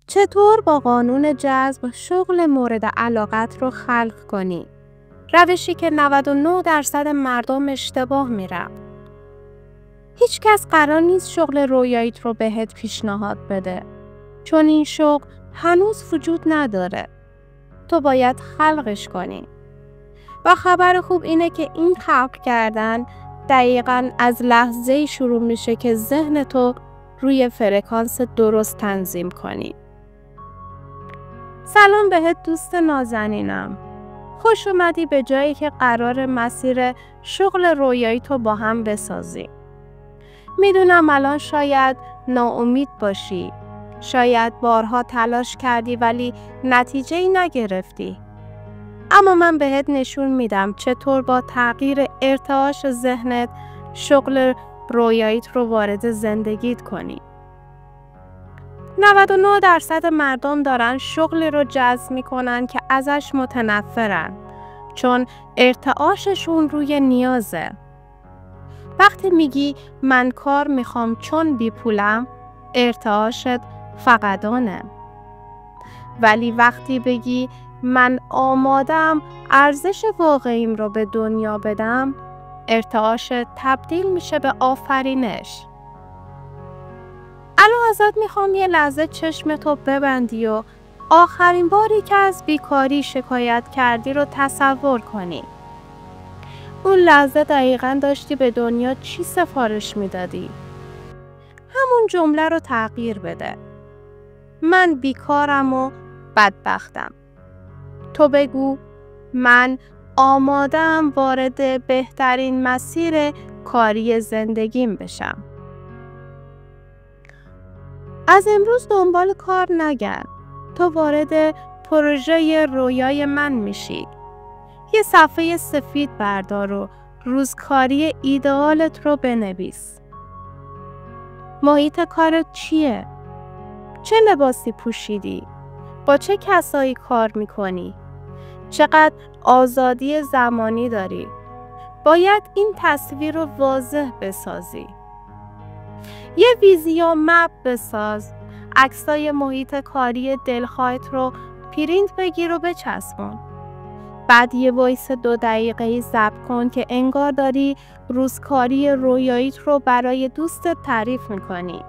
چطور با قانون جذب شغل مورد علاقت رو خلق کنی؟ روشی که 99% مردم اشتباه میرن. هیچ کس قرار نیست شغل رویاییت رو بهت پیشنهاد بده. چون این شغل هنوز وجود نداره. تو باید خلقش کنی. و خبر خوب اینه که این خلق کردن دقیقاً از لحظه‌ای شروع میشه که ذهن تو روی فرکانس درست تنظیم کنی. سلام بهت دوست نازنینم. خوش اومدی به جایی که قرار مسیر شغل رویایی تو با هم بسازی. میدونم الان شاید ناامید باشی. شاید بارها تلاش کردی ولی نتیجه‌ای نگرفتی. اما من بهت نشون میدم چطور با تغییر ارتعاش ذهنت شغل رویاییت رو وارد زندگیت کنی. 99% مردم دارن شغلی رو جذب میکنن که ازش متنفرن چون ارتعاششون روی نیازه. وقتی میگی من کار میخوام چون بی پولم، ارتعاشت فقدانه. ولی وقتی بگی من آمادم ارزش واقعیم رو به دنیا بدم، ارتعاشت تبدیل میشه به آفرینش. الان ازت میخوام یه لحظه چشمتو ببندی و آخرین باری که از بیکاری شکایت کردی رو تصور کنی. اون لحظه دقیقاً داشتی به دنیا چی سفارش میدادی؟ همون جمله رو تغییر بده. من بیکارم و بدبختم. تو بگو من آماده‌ام وارد بهترین مسیر کاری زندگیم بشم. از امروز دنبال کار نگرد. تو وارد پروژه رویای من میشی. یه صفحه سفید بردار و روزکاری ایدئالت رو بنویس. محیط کارت چیه؟ چه لباسی پوشیدی؟ با چه کسایی کار میکنی؟ چقدر آزادی زمانی داری؟ باید این تصویر رو واضح بسازی. یه ویزیون مپ بساز. عکسای محیط کاری دلخواهت رو پرینت بگیر و بچسبون. بعد یه وایس 2 دقیقه‌ای ضبط کن که انگار داری روزکاری رویاییت رو برای دوستت تعریف میکنی.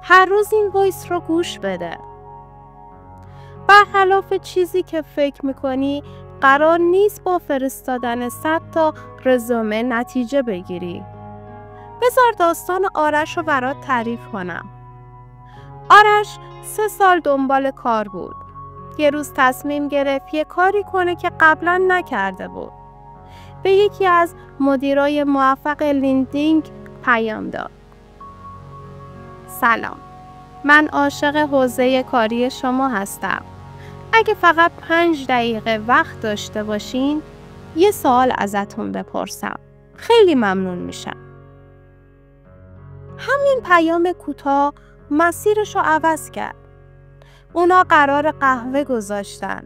هر روز این وایس رو گوش بده. برخلاف چیزی که فکر میکنی، قرار نیست با فرستادن 100 تا رزومه نتیجه بگیری. بذار داستان آرش رو برات تعریف کنم. آرش 3 سال دنبال کار بود. یه روز تصمیم گرفت یه کاری کنه که قبلا نکرده بود. به یکی از مدیرای موفق لینکدین پیام داد. سلام. من عاشق حوزه کاری شما هستم. اگه فقط 5 دقیقه وقت داشته باشین، یه سوال ازتون بپرسم. خیلی ممنون میشم. همین پیام کوتاه مسیرشو عوض کرد. اونا قرار قهوه گذاشتن.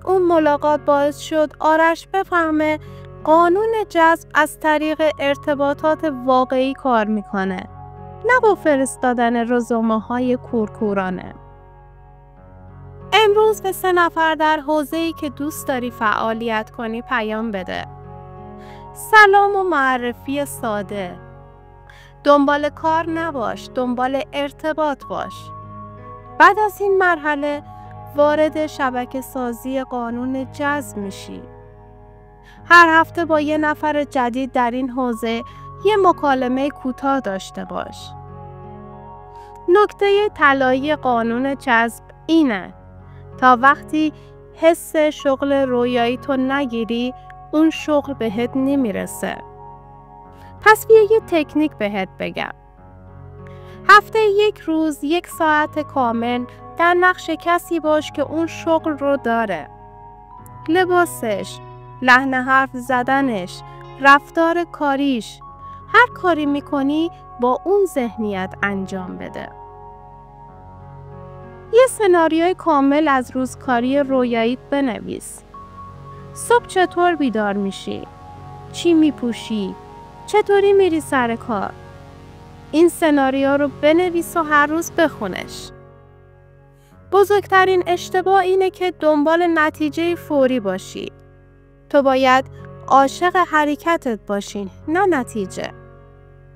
اون ملاقات باعث شد آرش بفهمه قانون جذب از طریق ارتباطات واقعی کار میکنه، نه با فرستادن رزومه‌های کورکورانه. امروز به 3 نفر در حوزه‌ای که دوست داری فعالیت کنی پیام بده. سلام و معرفی ساده. دنبال کار نباش، دنبال ارتباط باش. بعد از این مرحله وارد شبکه سازی قانون جذب میشی. هر هفته با یه نفر جدید در این حوزه یه مکالمه کوتاه داشته باش. نکته طلایی قانون جذب اینه تا وقتی حس شغل رویایی تو نگیری، اون شغل بهت نمیرسه. پس بیا یه تکنیک بهت بگم. هفته 1 روز 1 ساعت کامل در نقش کسی باش که اون شغل رو داره. لباسش، لحن حرف زدنش، رفتار کاریش. هر کاری میکنی با اون ذهنیت انجام بده. یه سناریوی کامل از روزکاری رویاییت بنویس. صبح چطور بیدار میشی؟ چی میپوشی؟ چطوری میری سر کار؟ این سناریو رو بنویس و هر روز بخونش. بزرگترین اشتباه اینه که دنبال نتیجه فوری باشی. تو باید عاشق حرکتت باشی، نه نتیجه.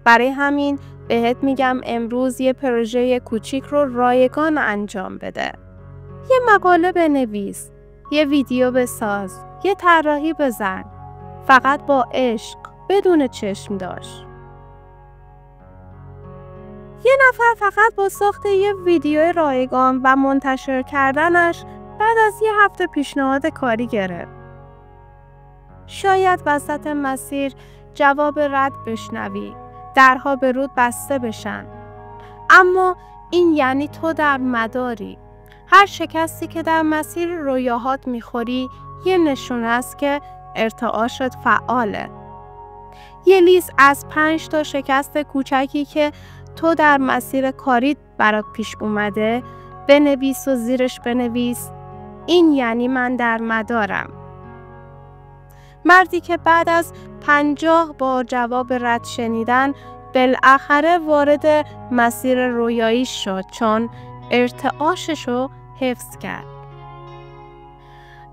برای همین بهت میگم امروز یه پروژه کوچیک رو رایگان انجام بده. یه مقاله بنویس، یه ویدیو بساز، یه طراحی بزن. فقط با عشق، بدون چشم داشت. یه نفر فقط با ساخت یه ویدیو رایگان و منتشر کردنش بعد از یه هفته پیشنهاد کاری گرفت. شاید وسط مسیر جواب رد بشنوی، درها به رود بسته بشن. اما این یعنی تو در مداری. هر شکستی که در مسیر رویاهات میخوری یه نشونه است که ارتعاشت فعاله. یه لیست از 5 تا شکست کوچکی که تو در مسیر کاریت برات پیش اومده بنویس و زیرش بنویس این یعنی من در مدارم. مردی که بعد از 50 بار جواب رد شنیدن بالاخره وارد مسیر رویاییش شد چون ارتعاششو حفظ کرد.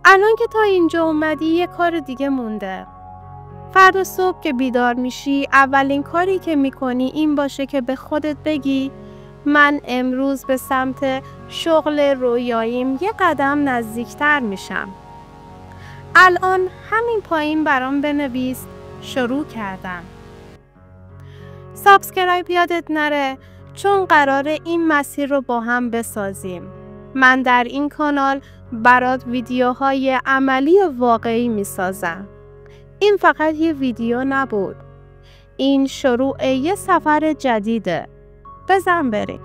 الان که تا اینجا اومدی یه کار دیگه مونده. فردا صبح که بیدار میشی اولین کاری که میکنی این باشه که به خودت بگی من امروز به سمت شغل رویاییم یه قدم نزدیکتر میشم. الان همین پایین برام بنویس شروع کردم. سابسکرایب یادت نره چون قراره این مسیر رو با هم بسازیم. من در این کانال برات ویدیوهای عملی واقعی میسازم. این فقط یه ویدیو نبود. این شروع یه سفر جدیده. بزن بریم.